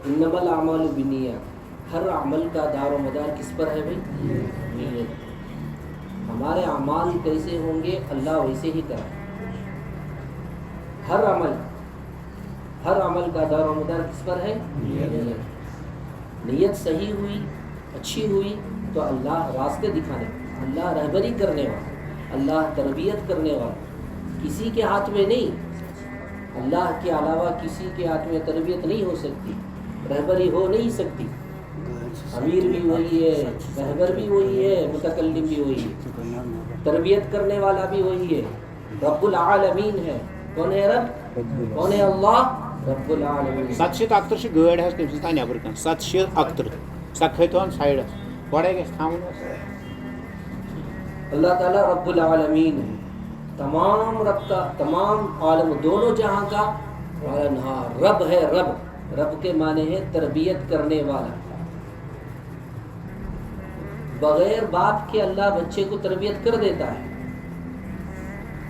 انما الاعمال بالنیات. ہر عمل کا دار و مدار کس پر ہے بھائی؟ نیت. ہمارے اعمال کیسے ہوں گے اللہ ویسے ہی کرے. ہر عمل کا دار و مدار کس پر ہے؟ نیت. نیت صحیح ہوئی، اچھی ہوئی تو اللہ راستے دکھانے والا، اللہ رہبری کرنے والا، اللہ تربیت کرنے والا. کسی کے ہاتھ میں نہیں، اللہ کے علاوہ کسی کے ہاتھ میں تربیت نہیں ہو سکتی، رہبری ہو نہیں سکتی. امیر بھی وہی ہے، رہبر بھی وہی ہے، متکلم بھی وہی ہے، تربیت کرنے والا بھی وہی ہے. رب العالمین ہے. کون ہے رب؟ کون ہے اللہ؟ رب العالمین. 700 اکتر چھ گٲڑ حظ تٔمۍ سٕنٛز تانۍ نٮ۪بر کَن 700 اکتر سۄ کھٔتۍہون سایڈس گۄڈے گژھِ تھاوُن. اللہ تعالیٰ رب العالمین ہے، تمام رب کا، تمام عالم دونوں جہاں کا پالنہار. رب ہے. رب کے معنی ہے تربیت کرنے والا. بغیر باپ کے اللہ بچے کو تربیت کر دیتا ہے.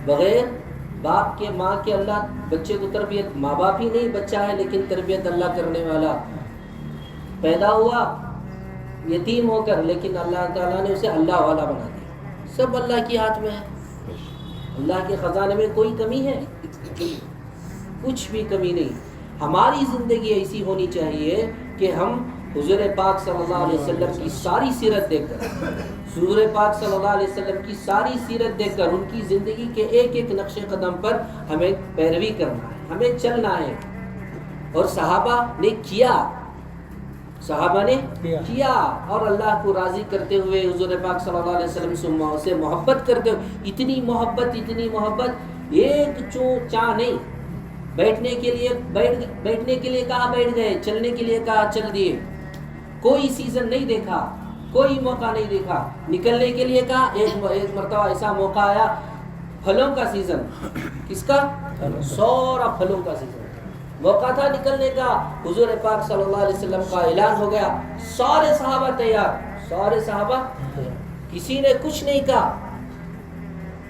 بغیر باپ کے، ماں کے اللہ بچے کو تربیت، ماں باپ ہی نہیں بچہ ہے لیکن تربیت اللہ کرنے والا. پیدا ہوا یتیم ہو کر لیکن اللہ تعالیٰ نے اسے اللہ والا بنا دیا. سب اللہ کے ہاتھ میں ہے. اللہ کے خزانے میں کوئی کمی ہے؟ کچھ بھی کمی نہیں. ہماری زندگی ایسی ہونی چاہیے کہ ہم حضور پاک صلی اللہ علیہ وسلم کی ساری سیرت دیکھ کر، حضور پاک صلی اللہ علیہ وسلم کی ساری سیرت دیکھ کر، ان کی زندگی کے ایک ایک نقش قدم پر ہمیں پیروی کرنا ہے، ہمیں چلنا ہے. اور صحابہ نے کیا اور اللہ کو راضی کرتے ہوئے حضور پاک صلی اللہ علیہ وسلم سے محبت کرتے ہوئے اتنی محبت ایک چاہ نہیں. بیٹھنے کے لیے کہا بیٹھ گئے، چلنے کے لیے کہا چل دیے. کوئی سیزن نہیں دیکھا، کوئی موقع نہیں دیکھا. نکلنے کے لیے کہا، ایک مرتبہ ایسا موقع آیا، پھلوں کا سیزن. کس کا؟ سورا پھلوں کا سیزن. موقع تھا نکلنے کا، حضور پاک صلی اللہ علیہ وسلم کا اعلان ہو گیا. سارے صحابہ تیار، کسی نے کچھ نہیں کہا.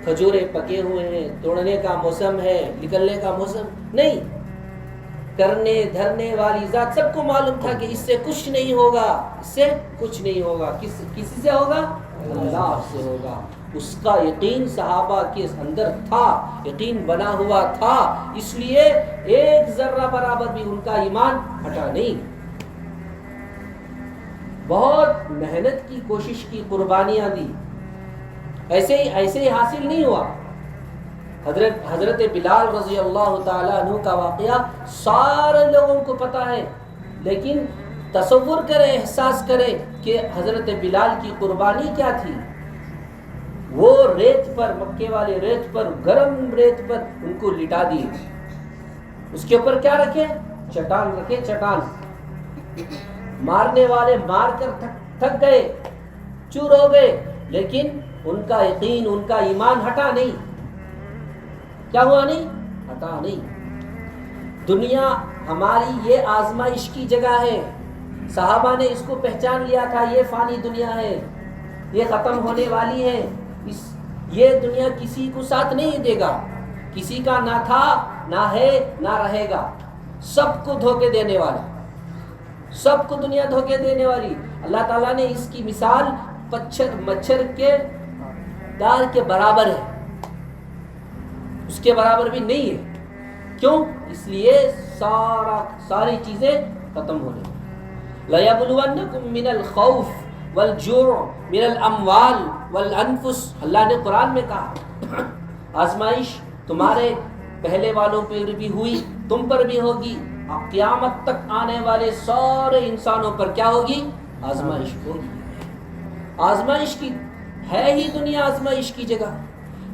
کھجورے پکے ہوئے ہیں، توڑنے کا موسم ہے، نکلنے کا موسم نہیں. کرنے دھرنے والی ذات سب کو معلوم تھا کہ اس سے کچھ نہیں ہوگا. کسی سے ہوگا؟ اللہ سے ہوگا. اس کا یقین صحابہ کے اندر تھا، یقین بنا ہوا تھا. اس لیے ایک ذرہ برابر بھی ان کا ایمان ہٹا نہیں. بہت محنت کی، کوشش کی، قربانیاں دی. ایسے ہی حاصل نہیں ہوا. حضرت بلال رضی اللہ تعالیٰ عنہ کا واقعہ سارے لوگوں کو پتا ہے، لیکن تصور کرے، احساس کرے کہ حضرت بلال کی قربانی کیا تھی. وہ ریت پر، مکے والے ریت پر، گرم ریت پر ان کو لٹا دیے. اس کے اوپر کیا رکھے؟ چٹان رکھے. چٹان مارنے والے مار کر تھک گئے، چور ہو گئے، لیکن ان کا یقین، ان کا ایمان ہٹا نہیں. کیا ہوا نہیں؟ ہٹا نہیں. دنیا ہماری یہ آزمائش کی جگہ ہے. صحابہ نے اس کو پہچان لیا تھا، یہ فانی دنیا ہے، یہ ختم ہونے والی ہے. یہ دنیا کسی کو ساتھ نہیں دے گا، کسی کا نہ تھا، نہ ہے، نہ رہے گا. سب کو دھوکے دینے والا، سب کو دنیا دھوکے دینے والی. اللہ تعالیٰ نے اس کی مثال مچھر کے دار کے برابر ہے، اس کے برابر بھی نہیں ہے. کیوں؟ اس لیے ساری چیزیں ختم ہونے. لَيَبْلُوَنَّكُمْ مِنَ الْخَوْفِ وَالْجُوعِ مِنَ الْأَمْوَالِ وَالْأَنفُسِ. اللہ نے قرآن میں کہا آزمائش تمہارے پہلے والوں پر بھی ہوئی، تم پر بھی ہوگی. قیامت تک آنے والے سارے انسانوں پر کیا ہوگی؟ آزمائش ہوگی. آزمائش کی ہے ہی دنیا، آزمائش کی جگہ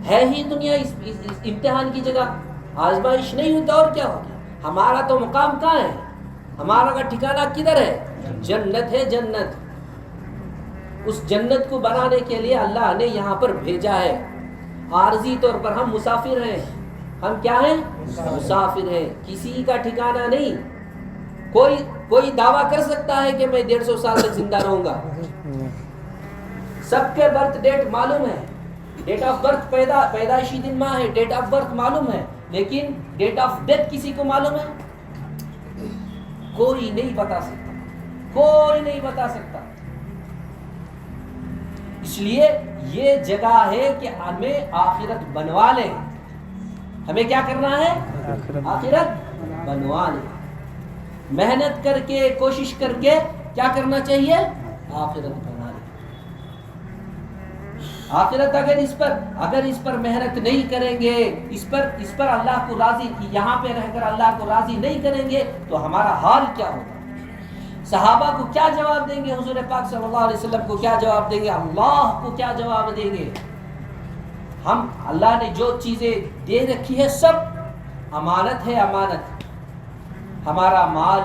ہے ہی دنیا، اس امتحان کی جگہ. آزمائش نہیں ہوتا اور کیا ہوگی؟ ہمارا تو مقام کہاں ہے؟ ہمارا کا ٹھکانہ کدھر ہے؟ جنت ہے. جنت، اس جنت کو بنانے کے لیے اللہ نے یہاں پر بھیجا ہے. عارضی طور پر ہم مسافر ہیں. ہم کیا ہیں؟ مسافر ہیں. کسی کا ٹھکانہ نہیں. کوئی دعویٰ کر سکتا ہے کہ میں 150 سال تک زندہ رہوں گا. سب کے برتھ ڈیٹ معلوم ہے، ڈیٹ آف برتھ، پیدائشی دن ماہ ہے، ڈیٹ آف برتھ معلوم ہے، لیکن ڈیٹ آف ڈیتھ کسی کو معلوم ہے؟ کوئی نہیں بتا سکتا، کوئی نہیں بتا سکتا. اس لیے یہ جگہ ہے کہ ہمیں آخرت بنوا لیں. ہمیں کیا کرنا ہے؟ آخرت بنوا لیں. محنت کر کے، کوشش کر کے کیا کرنا چاہیے؟ آخرت بنا لیں. آخرت اگر اس پر محنت نہیں کریں گے، اس پر اللہ کو راضی، یہاں پہ رہ کر اللہ کو راضی نہیں کریں گے تو ہمارا حال کیا ہوگا؟ صحابہ کو کیا جواب دیں گے؟ حضور پاک صلی اللہ علیہ وسلم کو کیا جواب دیں گے؟ اللہ کو کیا جواب دیں گے؟ ہم اللہ نے جو چیزیں دے رکھی ہے سب امانت ہے. امانت، ہمارا مال،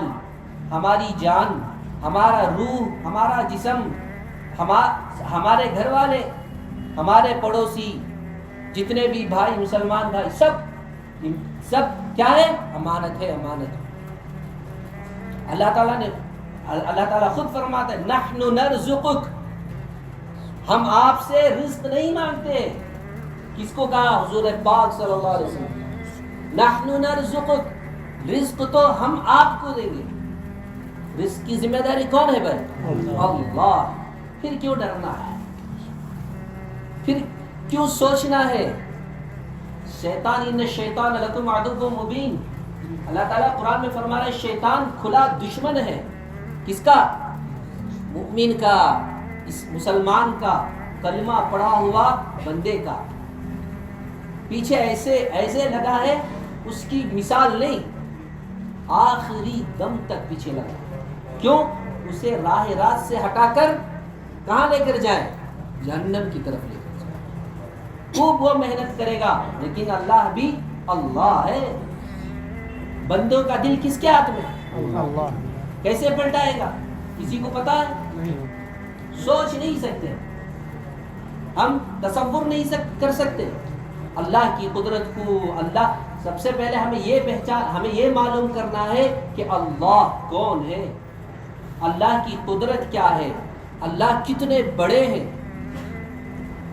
ہماری جان، ہمارا روح، ہمارا جسم، ہمارے گھر والے، ہمارے پڑوسی، جتنے بھی بھائی مسلمان بھائی، سب کیا ہے؟ امانت ہے. امانت. اللہ تعالیٰ خود فرماتا ہے نحن نرزقک، ہم آپ سے رزق نہیں مانگتے. کس کو کہا؟ حضور پاک صلی اللہ علیہ وسلم. نحن نرزقک، رزق تو ہم آپ کو دیں گے. رزق کی ذمہ داری کون ہے بھائی؟ اللہ. پھر کیوں ڈرنا ہے؟ پھر کیوں سوچنا ہے؟ شیطان، ان الشیطان لکم عدو مبین. اللہ تعالیٰ قرآن میں فرما رہا ہے شیطان کھلا دشمن ہے. کس کا؟ مؤمن کا، اس مسلمان کا، کلمہ پڑھا ہوا بندے کا. پیچھے ایسے لگا ہے، اس کی مثال نہیں، آخری دم تک پیچھے لگا. کیوں؟ اسے راہ راست سے ہٹا کر کہاں لے کر جائے؟ جہنم کی طرف لے کر جائے. خوب وہ محنت کرے گا، لیکن اللہ بھی اللہ ہے. بندوں کا دل کس کے ہاتھ میں ہے؟ اللہ. کیسے پلٹائے گا؟ کسی کو پتا ہے؟ سوچ نہیں سکتے، ہم تصور نہیں کر سکتے اللہ کی قدرت کو. اللہ سب سے پہلے ہمیں یہ معلوم کرنا ہے کہ اللہ کون ہے، اللہ کی قدرت کیا ہے، اللہ کتنے بڑے ہیں.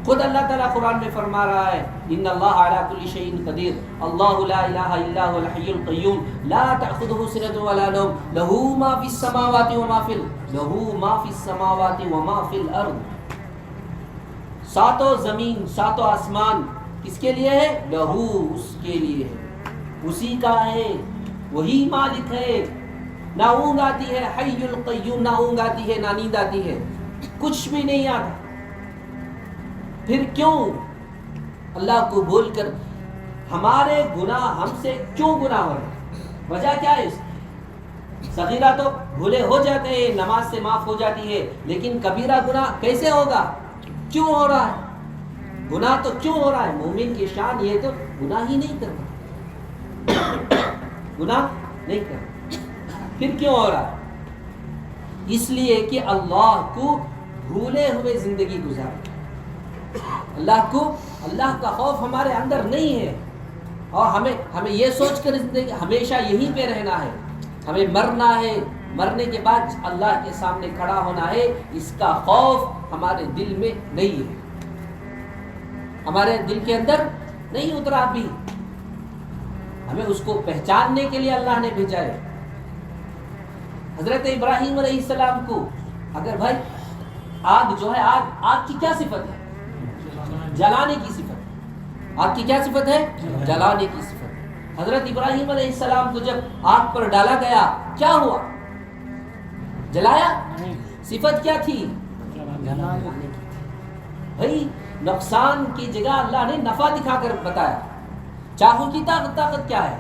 خود اللہ تعالیٰ قرآن میں فرما رہا ہے ان اللہ علی کل شیء قدیر، اللہ لا الہ الا هو الحی القیوم لا تأخذہ سنۃ ولا نوم لہ ما فی السماوات وما فی الارض. ساتوں زمین، ساتوں آسمان کس کے لیے ہے؟ لہو، اس کے لیے ہے، اسی کا ہے، وہی مالک ہے. نہ اونگ آتی ہے، حی القیوم، نہ اونگ آتی ہے، نہ نیند آتی ہے، کچھ بھی نہیں آتا. پھر کیوں اللہ کو بھول کر ہمارے گناہ، ہم سے کیوں گناہ ہو رہے ہیں؟ وجہ کیا ہے؟ صغیرہ تو بھولے ہو جاتے ہیں، نماز سے معاف ہو جاتی ہے، لیکن کبیرہ گناہ کیسے ہوگا؟ کیوں ہو رہا ہے؟ گناہ تو کیوں ہو رہا ہے؟ مومن کی شان یہ تو گناہ ہی نہیں کرنا، گناہ نہیں کرنا. پھر کیوں ہو رہا ہے؟ اس لیے کہ اللہ کو بھولے ہوئے زندگی گزار، اللہ کا خوف ہمارے اندر نہیں ہے. اور ہمیں یہ سوچ کر زندگی ہمیشہ یہیں پہ رہنا ہے، ہمیں مرنا ہے، مرنے کے بعد اللہ کے سامنے کھڑا ہونا ہے، اس کا خوف ہمارے دل میں نہیں ہے، ہمارے دل کے اندر نہیں اترا. بھی ہمیں اس کو پہچاننے کے لیے اللہ نے بھیجا ہے. حضرت ابراہیم علیہ السلام کو اگر بھائی آگ جو ہے، آگ کی کیا صفت ہے؟ جلانے کی صفت. آگ کی کیا صفت ہے؟ جلانے کی صفت. حضرت ابراہیم علیہ السلام کو جب آگ پر ڈالا گیا کیا ہوا؟ جلایا؟ صفت کیا تھی؟ بھائی نقصان کی جگہ اللہ نے نفع دکھا کر بتایا. چاقو کی طاقت کیا ہے؟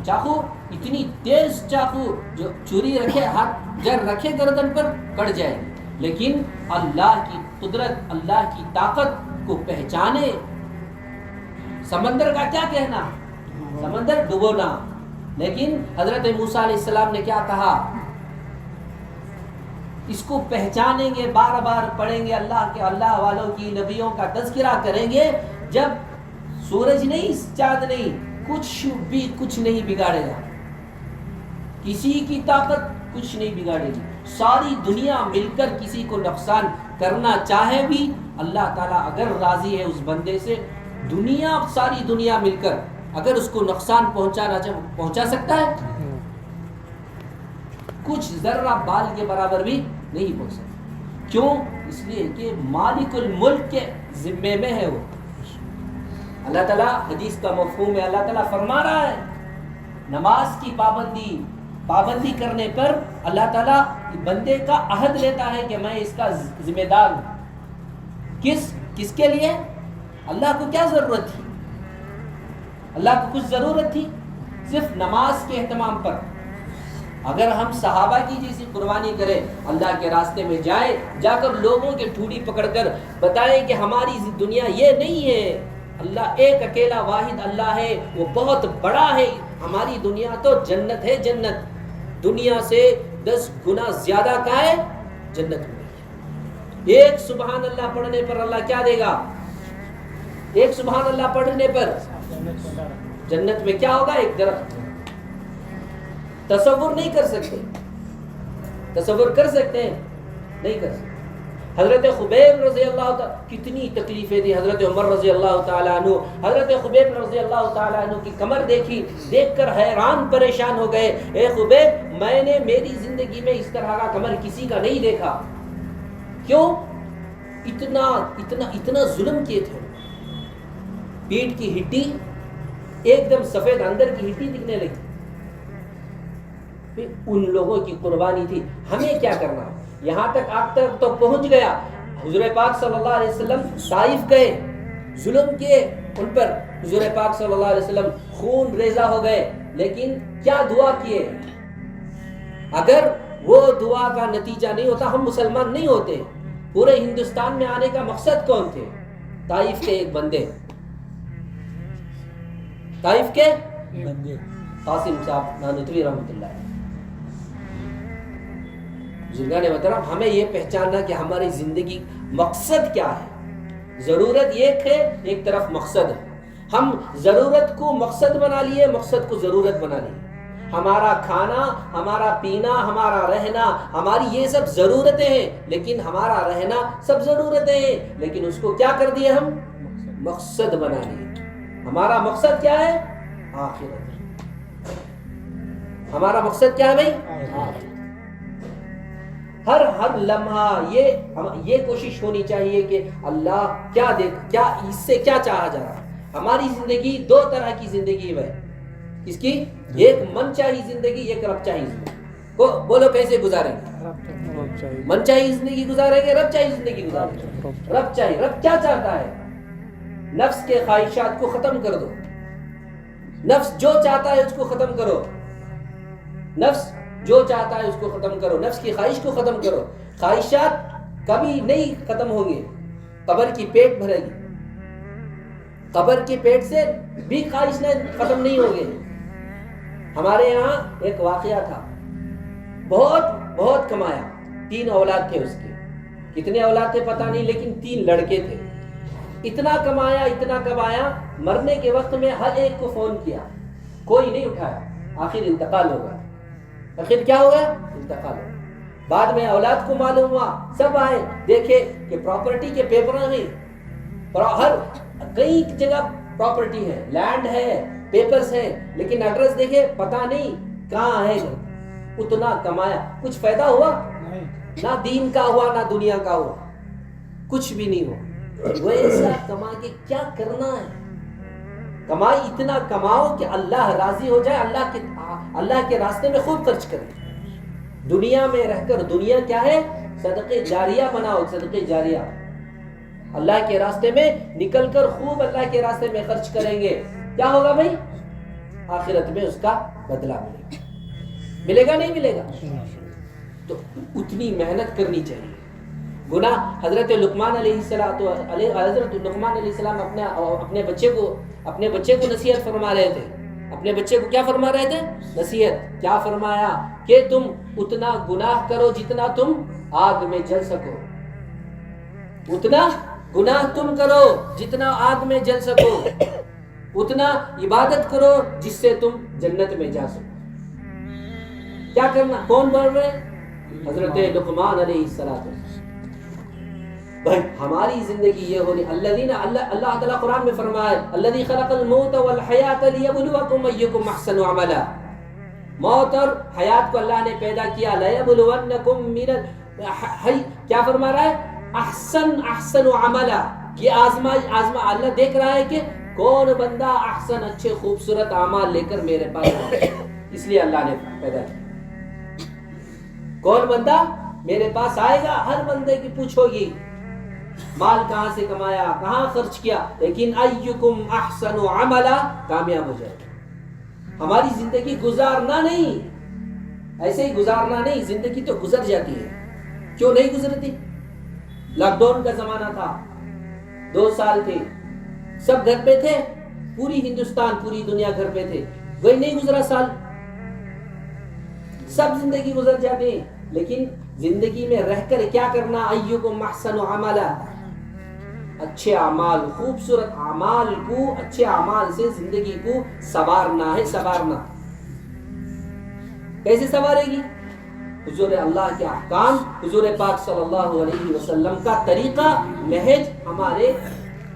چاقو اتنی تیز چاقو جو چوری رکھے، ہاتھ جر رکھے گردن پر کٹ جائے، لیکن اللہ کی قدرت، اللہ کی طاقت کو پہچانے. سمندر کا کیا کہنا؟ سمندر ڈبونا. لیکن حضرت موسیٰ علیہ السلام نے کیا کہا؟ اس کو پہچانیں گے، بار بار پڑھیں گے، اللہ والوں کی، نبیوں کا تذکرہ کریں گے. جب سورج نہیں، چاند نہیں، کچھ نہیں بگاڑے گا، کسی کی طاقت کچھ نہیں بگاڑے گی. ساری دنیا مل کر کسی کو نقصان کرنا چاہے بھی، اللہ تعالیٰ اگر راضی ہے اس بندے سے، ساری دنیا مل کر اگر اس کو نقصان پہنچا سکتا ہے. کچھ ذرہ بال کے برابر بھی نہیں پہنچ سکتا. کیوں؟ اس لیے کہ مالک الملک کے ذمے میں ہے وہ. اللہ تعالیٰ، حدیث کا مفہوم ہے، اللہ تعالیٰ فرما رہا ہے نماز کی پابندی کرنے پر اللہ تعالیٰ بندے کا عہد لیتا ہے کہ میں اس کا ذمہ دار ہوں. کس کے لیے؟ اللہ کو کیا ضرورت تھی؟ اللہ کو کچھ ضرورت تھی؟ صرف نماز کے اہتمام پر. اگر ہم صحابہ کی جیسی قربانی کریں، اللہ کے راستے میں جائیں، جا کر لوگوں کے ٹھوڑی پکڑ کر بتائیں کہ ہماری دنیا یہ نہیں ہے، اللہ ایک اکیلا واحد اللہ ہے، وہ بہت بڑا ہے، ہماری دنیا تو جنت ہے، جنت دنیا سے 10 گنا زیادہ کا ہے، جنت میں. ایک سبحان اللہ پڑھنے پر اللہ کیا دے گا؟ ایک سبحان اللہ پڑھنے پر جنت میں کیا ہوگا؟ ایک درخت. تصور نہیں کر سکتے. تصور کر سکتے ہیں؟ نہیں کر سکتے. حضرت خبیب رضی اللہ تعالیٰ، کتنی تکلیفیں دی حضرت عمر رضی اللہ تعالیٰ عنہ. حضرت خبیب رضی اللہ تعالیٰ عنہ کی کمر دیکھی، دیکھ کر حیران پریشان ہو گئے. اے خبیب، میں نے میری زندگی میں اس طرح کا کمر کسی کا نہیں دیکھا. کیوں؟ اتنا ظلم کیے تھے. پیٹ کی ہڈی ایک دم سفید، اندر کی ہڈی دکھنے لگی. ان لوگوں کی قربانی تھی. ہمیں کیا کرنا؟ یہاں تک آپ تک تو پہنچ گیا. حضور پاک صلی اللہ علیہ وسلم طائف گئے، ظلم کیے ان پر. حضور پاک صلی اللہ علیہ وسلم خون ریزہ ہو گئے، لیکن کیا دعا کیے؟ اگر وہ دعا کا نتیجہ نہیں ہوتا ہم مسلمان نہیں ہوتے. پورے ہندوستان میں آنے کا مقصد کون تھے؟ طائف کے ایک بندے، طائف کے بندے قاسم صاحب نانوتوی رحمۃ اللہ. بزرگان محترم، ہمیں یہ پہچاننا کہ ہماری زندگی مقصد کیا ہے. ضرورت ایک ہے، ایک طرف مقصد ہے. ہم ضرورت کو مقصد بنا لیے، مقصد کو ضرورت بنا لیے. ہمارا کھانا، ہمارا پینا، ہمارا رہنا، ہماری یہ سب ضرورتیں ہیں، لیکن ہمارا رہنا سب ضرورتیں ہیں، لیکن اس کو کیا کر دیے ہم؟ مقصد بنا لیے. ہمارا مقصد کیا ہے؟ آخرت. ہمارا مقصد کیا ہے بھائی؟ آخرت. ہر لمحہ یہ کوشش ہونی چاہیے کہ اللہ کیا اس سے کیا چاہا جا رہا ہے. ہماری زندگی 2 طرح کی زندگی ہے. اس کی ایک من چاہی زندگی، ایک رب چاہی زندگی. بولو کیسے گزاریں گے؟ من چاہی زندگی گزاریں گے، رب چاہی زندگی گزاریں گے. رب چاہی، رب کیا چاہتا ہے؟ نفس کے خواہشات کو ختم کر دو. نفس جو چاہتا ہے اس کو ختم کرو. نفس جو چاہتا ہے اس کو ختم کرو. نفس کی خواہش کو ختم کرو. خواہشات کبھی نہیں ختم ہوں گے. قبر کی پیٹ بھرے گی. قبر کے پیٹ سے بھی خواہش ختم نہیں ہوگی. ہمارے یہاں ایک واقعہ تھا، بہت کمایا. 3 اولاد تھے اس کے. کتنے اولاد تھے پتہ نہیں، لیکن 3 لڑکے تھے. اتنا کمایا، مرنے کے وقت میں ہر ایک کو فون کیا، کوئی نہیں اٹھایا. آخر انتقال ہو گیا. آخر کیا ہو گیا؟ انتقال ہو گیا. بعد میں اولاد کو معلوم ہوا، سب آئے دیکھے کہ پراپرٹی کے پیپر ہیں، ہر کئی جگہ پراپرٹی ہے، لینڈ ہے، پیپرز ہیں، لیکن ایڈریس دیکھے پتہ نہیں کہاں ہے. اتنا کمایا، کچھ فائدہ ہوا؟ نہ دین کا ہوا، نہ دنیا کا ہوا، کچھ بھی نہیں ہوا. وہ ایسا کما کے کیا کرنا ہے؟ کمائی اتنا کماؤ کہ اللہ راضی ہو جائے، اللہ کے راستے میں خوب خرچ کرے. دنیا میں رہ کر، دنیا کیا ہے؟ صدقے جاریہ بناؤ. صدقے جاریہ اللہ کے راستے میں نکل کر خوب اللہ کے راستے میں خرچ کریں گے. کیا ہوگا بھائی؟ آخرت میں اس کا بدلہ ملے گا نہیں ملے گا؟ تو اتنی محنت کرنی چاہیے. گناہ حضرت لقمان علیہ السلام اپنے بچے کو نصیحت فرما رہے تھے. اپنے بچے کو کیا فرما رہے تھے؟ نصیحت. کیا فرمایا؟ کہ تم اتنا گناہ کرو جتنا تم آگ میں جل سکو. اتنا گناہ تم کرو جتنا آگ میں جل سکو. اتنا عبادت کرو جس سے تم جنت میں جا سکو. کیا کرنا؟ کون بول رہے؟ حضرت لقمان علیہ السلام. بھائی ہماری زندگی یہ ہونی. اللہ تعالیٰ قرآن میں فرمایا الذی خلق الموت والحیات لیبلوکم ایکم احسن عملا. موت اور حیات کو اللہ نے پیدا کیا. لَيَبْلُوَنَّكُمْ کیا فرما رہا ہے؟ احسن عملا. یہ آزما اللہ دیکھ رہا ہے کہ کون بندہ احسن اچھے خوبصورت اعمال لے کر میرے پاس آئے. اس لیے اللہ نے پیدا کیا. کون بندہ میرے پاس آئے گا؟ ہر بندے کی پوچھو گی مال کہاں سے کمایا، کہاں خرچ کیا، لیکن ایکم احسن عملا کامیاب ہو جائے. ہماری زندگی گزارنا نہیں، ایسے ہی گزارنا نہیں، زندگی تو گزر جاتی ہے. کیوں نہیں گزرتی؟ لاک ڈاؤن کا زمانہ تھا، 2 سال تھے، سب گھر پہ تھے، پوری ہندوستان پوری دنیا گھر پہ تھے. وہی نہیں گزرا سال، سب زندگی گزر جاتے ہیں. لیکن زندگی میں رہ کر کیا کرنا؟ ایکم احسن عملا، اچھے اعمال، خوبصورت اعمال کو، اچھے اعمال سے زندگی کو سنوارنا ہے. سنوارنا کیسے سنوارے گی؟ حضور اللہ کے احکام، حضور پاک صلی اللہ علیہ وسلم کا طریقہ نہج ہمارے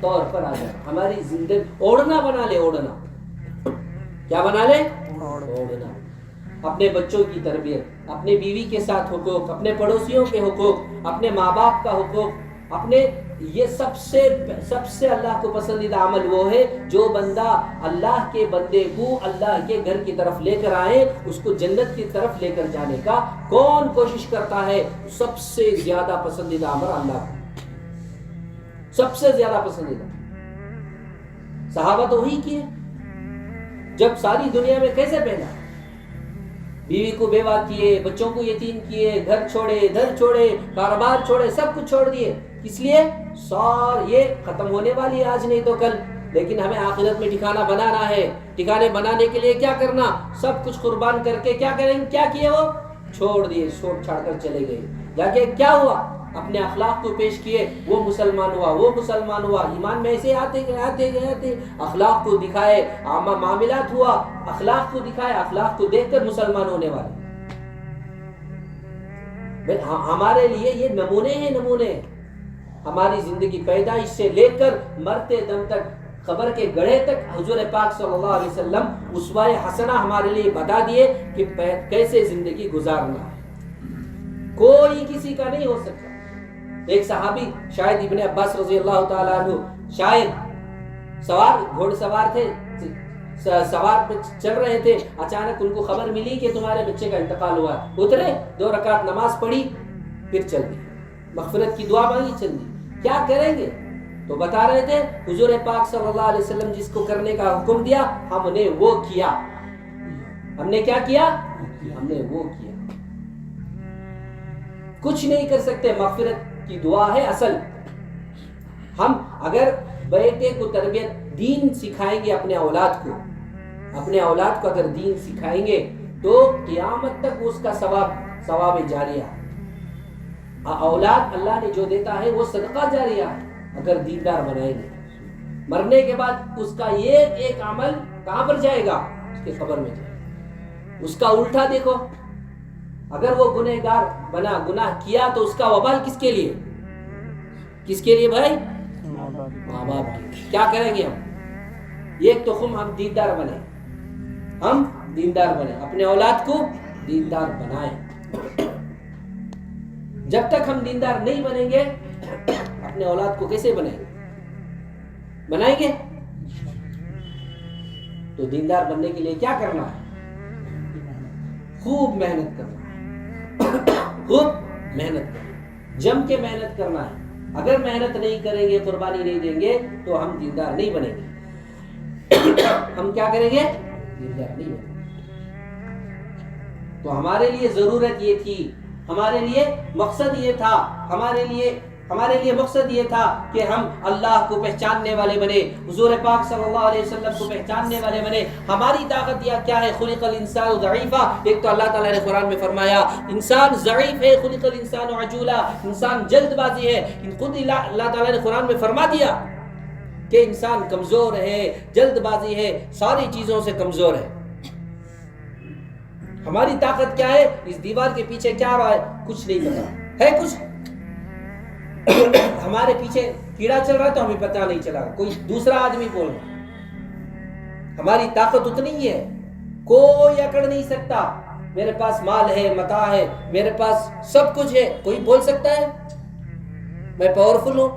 طور پر آ جائے. ہماری زندگی اوڑھنا بنا لے. اوڑھنا کیا بنا لے؟ اوڑھنا. اپنے بچوں کی تربیت، اپنے بیوی کے ساتھ حقوق، اپنے پڑوسیوں کے حقوق، اپنے ماں باپ کا حقوق، اپنے یہ سب سے اللہ کو پسندیدہ عمل وہ ہے جو بندہ اللہ کے بندے کو اللہ کے گھر کی طرف لے کر آئے، اس کو جنت کی طرف لے کر جانے کا کون کوشش کرتا ہے؟ سب سے زیادہ پسندیدہ عمل اللہ کا، سب سے زیادہ پسندیدہ. صحابہ تو وہی کیے. جب ساری دنیا میں کیسے پہنا؟ بیوی کو بیوہ کیے، بچوں کو یتیم کیے، گھر چھوڑے، دھر چھوڑے، کاروبار چھوڑے، سب کچھ چھوڑ دیے. اس لیے یہ ختم ہونے والی ہے آج نہیں تو کل، لیکن ہمیں آخرت میں ٹھکانہ بنانا ہے. ٹھکانے بنانے کے لیے کیا کرنا؟ سب کچھ قربان کر کے کیا کریں؟ کیا کیے؟ وہ چھوڑ دیے، چھوڑ چھاڑ کر چلے گئے. جا کے کیا ہوا؟ اپنے اخلاق کو پیش کیے، وہ مسلمان ہوا، وہ مسلمان ہوا. ایمان میں ایسے آتے گئے اخلاق کو دکھائے، معاملات ہوا، اخلاق کو دکھائے، اخلاق کو دیکھ کر مسلمان ہونے والے. ہمارے لیے یہ نمونے ہیں، نمونے. ہماری زندگی پیدائش سے لے کر مرتے دم تک، قبر کے گڑھے تک حضور پاک صلی اللہ علیہ وسلم اسوہ حسنہ ہمارے لیے بتا دیے کہ کیسے زندگی گزارنا ہے. کوئی کسی کا نہیں ہو سکتا. ایک صحابی شاید ابن عباس رضی اللہ تعالیٰ عنہ، شاید گھوڑ سوار تھے، سوار پہ چل رہے تھے. اچانک ان کو خبر ملی کہ تمہارے بچے کا انتقال ہوا. اترے، 2 رکعت نماز پڑھی، پھر چل دی، مغفرت کی دعا مانگی، چل دی. کیا کریں گے؟ تو بتا رہے تھے حضور پاک صلی اللہ علیہ وسلم جس کو کرنے کا حکم دیا ہم نے وہ کیا. ہم نے کیا کیا؟ ہم نے وہ کیا. کچھ نہیں کر سکتے. مغفرت کی دعا ہے اصل. ہم اگر بیٹے کو تربیت دین سکھائیں گے، اپنے اولاد کو اگر دین سکھائیں گے تو قیامت تک اس کا ثواب جاریہ. اولاد اللہ نے جو دیتا ہے وہ صدقہ جاریہ ہے اگر دیندار بنائیں گے. مرنے کے بعد اس کا ایک عمل کہاں پر جائے گا؟ اس کے قبر میں جائے گا. اس کا الٹا دیکھو، اگر وہ گنہگار بنا، گناہ کیا تو اس کا وبال کس کے لیے؟ کس کے لیے بھائی؟ ماں باپ کے. کیا کریں گے ہم؟ ایک تو ہم دیندار بنیں، ہم دیندار بنیں، اپنے اولاد کو دیندار بنائیں. جب تک ہم دیندار نہیں بنیں گے اپنے اولاد کو کیسے بنائیں گے؟ تو دیندار بننے کے لیے کیا کرنا ہے؟ خوب محنت کرنا ہے، خوب محنت کرنا، جم کے محنت کرنا ہے. اگر محنت نہیں کریں گے، قربانی نہیں دیں گے تو ہم دیندار نہیں بنیں گے. ہم کیا کریں گے؟ دیندار نہیں بنیں گے. تو ہمارے لیے ضرورت یہ تھی، ہمارے لیے مقصد یہ تھا، ہمارے لیے مقصد یہ تھا کہ ہم اللہ کو پہچاننے والے بنے، حضور پاک صلی اللہ علیہ وسلم کو پہچاننے والے بنے. ہماری طاقت کیا ہے؟ خلق الانسان ضعیفا. ایک تو اللہ تعالیٰ نے قرآن میں فرمایا انسان ضعیف ہے، خلق الانسان عجولا، انسان جلد بازی ہے. خود اللہ تعالیٰ نے قرآن میں فرما دیا کہ انسان کمزور ہے، جلد بازی ہے، ساری چیزوں سے کمزور ہے. ہماری طاقت کیا ہے؟ اس دیوار کے پیچھے کیا رہا ہے کچھ نہیں پتا ہے. کچھ ہمارے پیچھے کیڑا چل رہا ہے تو ہمیں پتہ نہیں چلا، کوئی دوسرا آدمی بول رہا. ہماری طاقت اتنی ہے کوئی اکڑ نہیں سکتا. میرے پاس مال ہے، متاع ہے، میرے پاس سب کچھ ہے، کوئی بول سکتا ہے میں پاورفل ہوں؟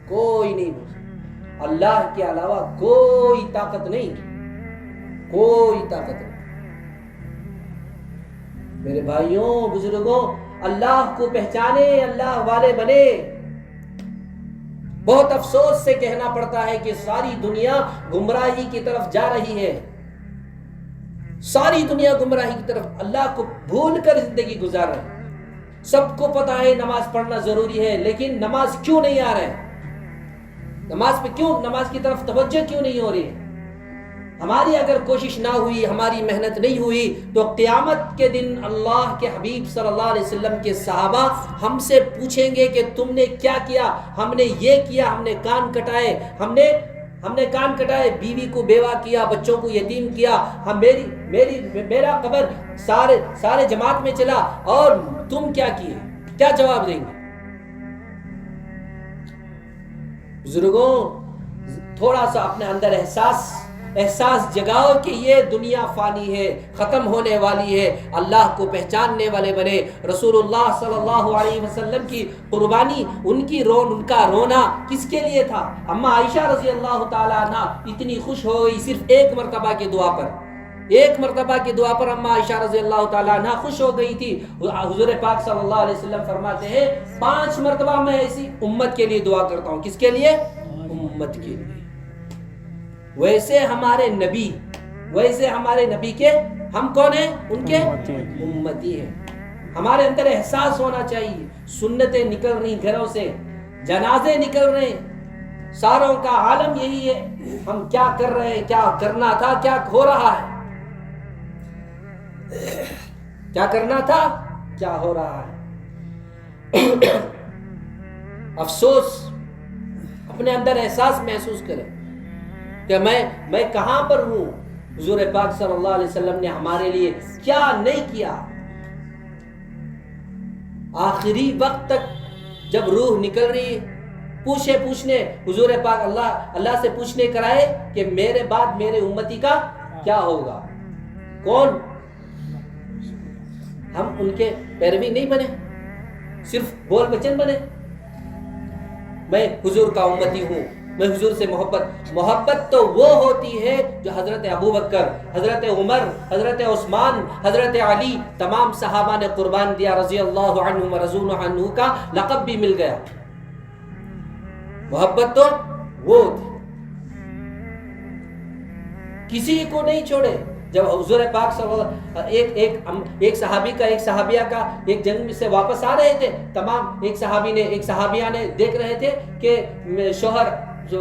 کوئی نہیں بول سکتا، اللہ کے علاوہ کوئی طاقت نہیں، کوئی طاقت نہیں۔ میرے بھائیوں بزرگوں، اللہ کو پہچانے، اللہ والے بنے۔ بہت افسوس سے کہنا پڑتا ہے کہ ساری دنیا گمراہی کی طرف جا رہی ہے، ساری دنیا گمراہی کی طرف، اللہ کو بھول کر زندگی گزار رہے ہیں۔ سب کو پتا ہے نماز پڑھنا ضروری ہے، لیکن نماز کیوں نہیں آ رہے؟ نماز پہ کیوں، نماز کی طرف توجہ کیوں نہیں ہو رہی ہے؟ ہماری اگر کوشش نہ ہوئی، ہماری محنت نہیں ہوئی، تو قیامت کے دن اللہ کے حبیب صلی اللہ علیہ وسلم کے صحابہ ہم سے پوچھیں گے کہ تم نے کیا کیا؟ ہم نے یہ کیا، ہم نے کان کٹائے، ہم نے کان کٹائے، بیوی کو بیوہ کیا، بچوں کو یتیم کیا، میرا قبر سارے جماعت میں چلا، اور تم کیا کیے؟ کیا جواب دیں گے؟ بزرگوں، تھوڑا سا اپنے اندر احساس جگاؤ کہ یہ دنیا فانی ہے، ختم ہونے والی ہے، اللہ کو پہچاننے والے بنے۔ رسول اللہ صلی اللہ علیہ وسلم کی قربانی، ان کا رونا کس کے لیے تھا؟ اما عائشہ رضی اللہ تعالیٰ عنہ اتنی خوش ہو گئی صرف ایک مرتبہ کی دعا پر، ایک مرتبہ کی دعا پر اما عائشہ رضی اللہ تعالیٰ عنہ خوش ہو گئی تھی۔ حضور پاک صلی اللہ علیہ وسلم فرماتے ہیں 5 مرتبہ میں ایسی امت کے لیے دعا کرتا ہوں۔ کس کے لیے؟ امت کے لیے۔ ویسے ہمارے نبی کے ہم کون ہیں؟ ان کے امتی ہیں۔ ہمارے اندر احساس ہونا چاہیے، سنتیں نکل رہی گھروں سے، جنازے نکل رہے ہیں، ساروں کا عالم یہی ہے، ہم کیا کر رہے ہیں، کیا کرنا تھا، کیا ہو رہا ہے، کیا کرنا تھا، کیا ہو رہا ہے۔ افسوس، اپنے اندر احساس محسوس کریں کہ میں کہاں پر ہوں، حضور پاک صلی اللہ علیہ وسلم نے ہمارے لیے کیا نہیں کیا۔ آخری وقت تک جب روح نکل رہی، پوچھنے حضور پاک اللہ سے پوچھنے کرائے کہ میرے بعد میرے امتی کا کیا ہوگا؟ کون؟ ہم ان کے پیروی نہیں بنے، صرف بول بچن بنے۔ میں حضور کا امتی ہوں، میں حضور سے محبت تو وہ ہوتی ہے جو حضرت ابوبکر، حضرت عمر، حضرت عثمان، حضرت علی، تمام صحابہ نے قربان دیا، رضی اللہ عنہم ورضوا عنہ کا لقب بھی مل گیا۔ محبت تو وہ تھی، کسی کو نہیں چھوڑے۔ جب حضور پاک صلی اللہ ایک صحابی کا ایک صحابیہ کا ایک جنگ سے واپس آ رہے تھے، تمام ایک صحابیہ نے دیکھ رہے تھے کہ شوہر جو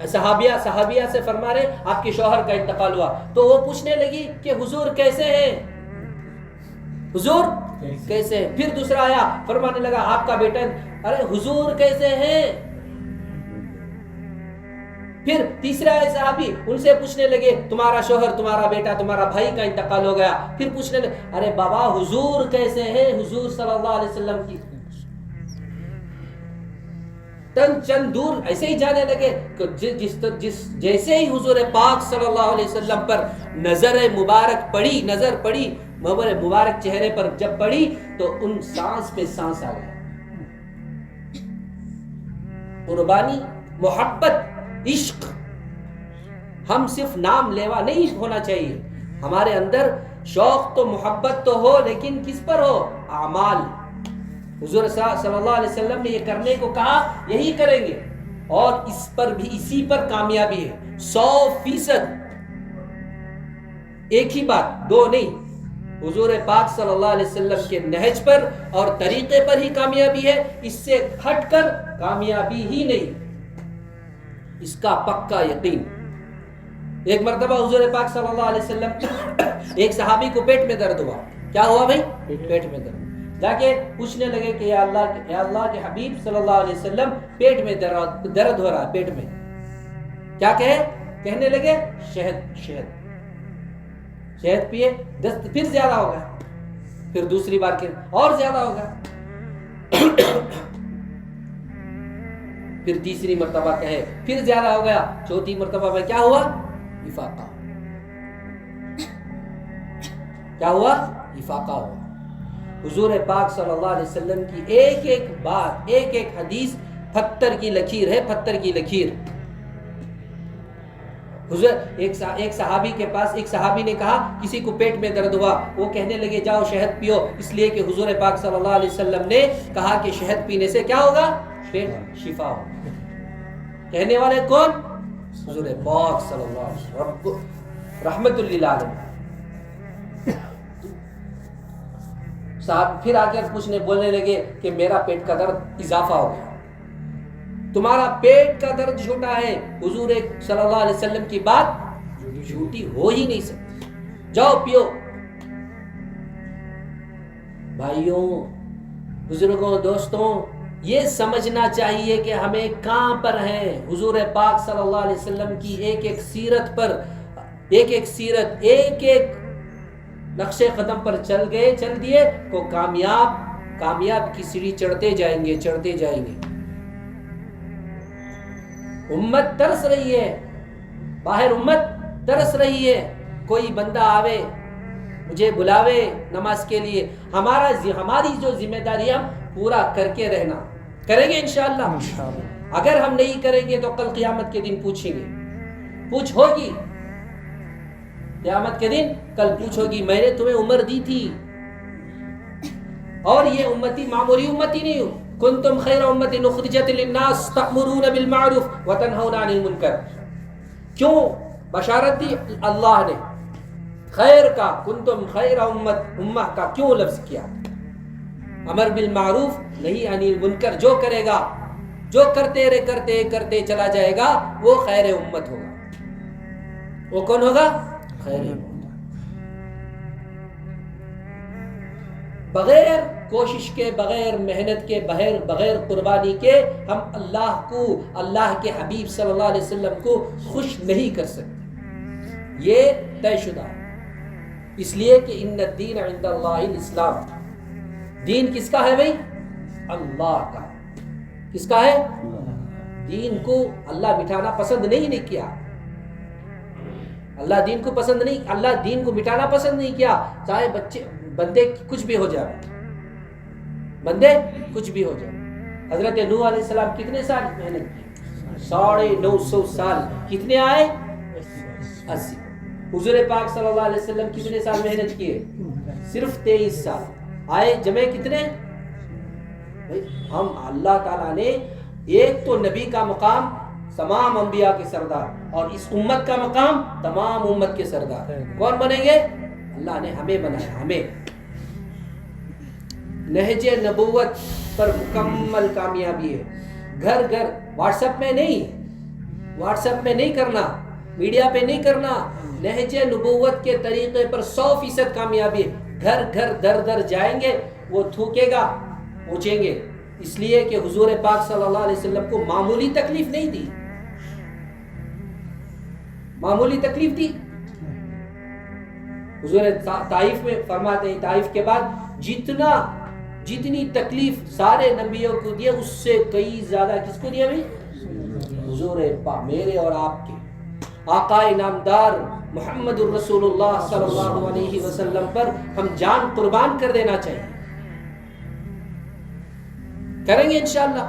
صحابیہ سے فرما رہے آپ کے شوہر کا انتقال ہوا، تو وہ پوچھنے لگی کہ حضور کیسے ہیں، حضور کیسے ہیں؟ پھر دوسرا آیا، فرمانے لگا آپ کا بیٹا، ارے حضور کیسے ہیں؟ پھر تیسرا ہے صحابی، ان سے پوچھنے لگے تمہارا شوہر، تمہارا بیٹا، تمہارا بھائی کا انتقال ہو گیا، پھر پوچھنے لگے ارے بابا حضور کیسے ہیں؟ حضور صلی اللہ علیہ وسلم کی چند دور ایسے ہی جانے لگے کہ جیسے ہی حضور پاک صلی اللہ علیہ وسلم پر نظر پڑی مبارک چہرے پر جب پڑی تو ان سانس پہ سانس آ گیا۔ قربانی، محبت، عشق، ہم صرف نام لیوا نہیں ہونا چاہیے، ہمارے اندر شوق تو محبت تو ہو، لیکن کس پر ہو؟ اعمال۔ حضور صلی اللہ علیہ وسلم نے یہ کرنے کو کہا، یہی کریں گے، اور اسی پر کامیابی ہے 100%۔ ایک ہی بات، دو نہیں، حضور پاک صلی اللہ علیہ وسلم کے نہج پر اور طریقے پر ہی کامیابی ہے، اس سے ہٹ کر کامیابی ہی نہیں، اس کا پکا یقین۔ ایک مرتبہ حضور پاک صلی اللہ علیہ وسلم ایک صحابی کو پیٹ میں درد ہوا۔ کیا ہوا بھائی؟ پیٹ میں درد۔ جا کے پوچھنے لگے کہ یا اللہ کے حبیب صلی اللہ علیہ وسلم پیٹ میں درد ہو رہا ہے، پیٹ میں کیا کہنے لگے شہد پیے، دست پھر زیادہ ہو گیا، پھر دوسری بار کہ اور زیادہ ہو گیا، پھر تیسری مرتبہ کہے پھر زیادہ ہو گیا، چوتھی مرتبہ میں کیا ہوا؟ افاقہ۔ کیا ہوا؟ افاقہ ہوا. حضور پاک صلی اللہ علیہ وسلم کی ایک ایک بات، ایک ایک حدیث پتھر کی لکیر ہے، پتھر کی لکیر. حضور ایک صحابی کے پاس ایک صحابی نے کہا کسی کو پیٹ میں درد ہوا، وہ کہنے لگے جاؤ شہد پیو، اس لیے کہ حضور پاک صلی اللہ علیہ وسلم نے کہا کہ شہد پینے سے کیا ہوگا؟ پیٹ شفا ہوگا. کہنے والے کون؟ حضور پاک صلی اللہ علیہ وسلم رحمت للعالمین. صاحب پھر آ کر پوچھنے بولنے لگے کہ میرا پیٹ کا درد اضافہ ہو گیا. تمہارا پیٹ کا درد جھوٹا ہے، حضور صلی اللہ علیہ وسلم کی بات جھوٹی ہو ہی نہیں سکتی، جاؤ پیو. بھائیوں، بزرگوں، دوستوں، یہ سمجھنا چاہیے کہ ہمیں کہاں پر ہیں. حضور پاک صلی اللہ علیہ وسلم کی ایک ایک سیرت پر، ایک ایک سیرت، ایک ایک نقش قدم پر چل دیے تو کامیاب کی سیڑھی چڑھتے جائیں گے. امت ترس رہی ہے، باہر امت ترس رہی ہے. کوئی بندہ آوے، مجھے بلاوے نماز کے لیے، ہماری جو ذمہ داری ہم پورا کر کے رہنا. کریں گے انشاءاللہ. اگر ہم نہیں کریں گے تو کل قیامت کے دن پوچھیں گے، پوچھ ہوگی قیامت کے دن. کل پوچھ ہوگی میں نے تمہیں عمر دی تھی، اور یہ امتی معمولی امتی نہیں ہوں. کنتم خیر امت اخرجت للناس تأمرون بالمعروف وتنہون عن المنکر. کیوں بشارت دی اللہ نے خیر کا؟ کنتم خیر امہ کا کیوں لفظ کیا؟ امر بالمعروف نہیں عن المنکر. جو کرے گا، جو کرتے چلا جائے گا، وہ خیر امت ہوگا. وہ کون ہوگا؟ خیر امت. بغیر کوشش کے، بغیر محنت کے، بغیر قربانی کے ہم اللہ کو، اللہ کے حبیب صلی اللہ علیہ وسلم کو خوش نہیں کر سکتے. یہ طے شدہ ہے. اس لیے کہ ان الدین عند اللہ الاسلام. دین کس کا ہے بھائی؟ اللہ کا. کس کا ہے؟ دین کو اللہ مٹھانا پسند نہیں کیا. اللہ دین کو پسند نہیں، اللہ دین کو مٹانا پسند نہیں کیا. چاہے بندے کچھ بھی ہو جائے، بندے کچھ بھی ہو جائے. حضرت نوح علیہ السلام کتنے سال محنت کی؟ 950 سال. کتنے آئے؟ 80. حضور پاک صلی اللہ علیہ وسلم کتنے سال محنت کیے؟ صرف 23 سال. آئے جمع کتنے؟ ہم اللہ تعالیٰ نے ایک تو نبی کا مقام تمام انبیاء کے سردار، اور اس امت کا مقام تمام امت کے سردار. کون بنیں گے؟ اللہ نے ہمیں بنایا. ہمیں نہج نبوت پر مکمل کامیابی ہے. گھر گھر واٹس ایپ میں نہیں کرنا، میڈیا پہ نہیں کرنا. نہج نبوت کے طریقے پر 100% کامیابی ہے. گھر گھر در در جائیں گے، وہ تھوکے گا، پوچھیں گے. اس لیے کہ حضور پاک صلی اللہ علیہ وسلم کو معمولی تکلیف نہیں دی، معمولی تکلیف دی. حضور طائف میں فرماتے ہیں طائف کے بعد جتنی تکلیف سارے نبیوں کو دیا، اس سے کئی زیادہ کس کو دیا بھائی؟ حضور پاک میرے اور آپ کے آقا نامدار محمد الرسول اللہ صلی اللہ علیہ وسلم پر ہم جان قربان کر دینا چاہیے. کریں گے انشاءاللہ.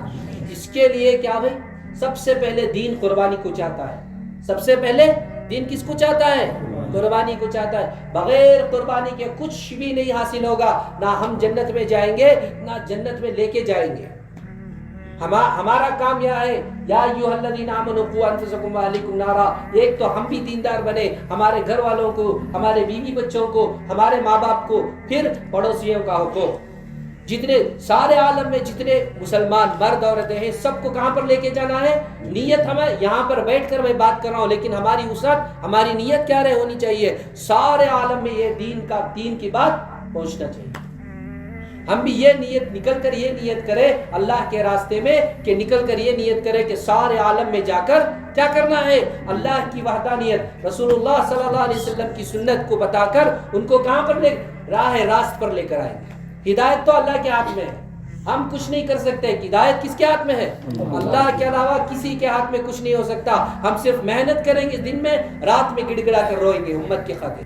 اس کے لیے کیا بھائی؟ سب سے پہلے دین قربانی کو چاہتا ہے. سب سے پہلے دین کس کو چاہتا ہے؟ قربانی کو چاہتا ہے. بغیر قربانی کے کچھ بھی نہیں حاصل ہوگا. نہ ہم جنت میں جائیں گے، نہ جنت میں لے کے جائیں گے. ہمارا کام یہ ہے، یا ایھا الذین آمنوا قوا انفسکم واہلیکم نارا. ایک تو ہم بھی دیندار بنے، ہمارے گھر والوں کو، ہمارے بیوی بچوں کو، ہمارے ماں باپ کو، پھر پڑوسیوں کا حقوق. جتنے سارے عالم میں جتنے مسلمان مرد عورتیں ہیں، سب کو کہاں پر لے کے جانا ہے؟ نیت ہمیں یہاں پر بیٹھ کر میں بات کر رہا ہوں، لیکن ہماری وسعت، ہماری نیت کیا ہونی چاہیے؟ سارے عالم میں یہ دین کی بات پہنچنا چاہیے. ہم بھی یہ نیت نکل کر یہ نیت کرے اللہ کے راستے میں، کہ نکل کر یہ نیت کرے کہ سارے عالم میں جا کر کیا کرنا ہے؟ اللہ کی وحدانیت، رسول اللہ صلی اللہ علیہ وسلم کی سنت کو بتا کر ان کو کہاں پر راہ راست پر لے کر آئیں گے. ہدایت تو اللہ کے ہاتھ میں ہے، ہم کچھ نہیں کر سکتے. ہدایت کس کے ہاتھ میں ہے؟ اللہ کے علاوہ کسی کے ہاتھ میں کچھ نہیں ہو سکتا. ہم صرف محنت کریں گے، دن میں رات میں گڑ گڑا کر روئیں گے امت کے خاطر.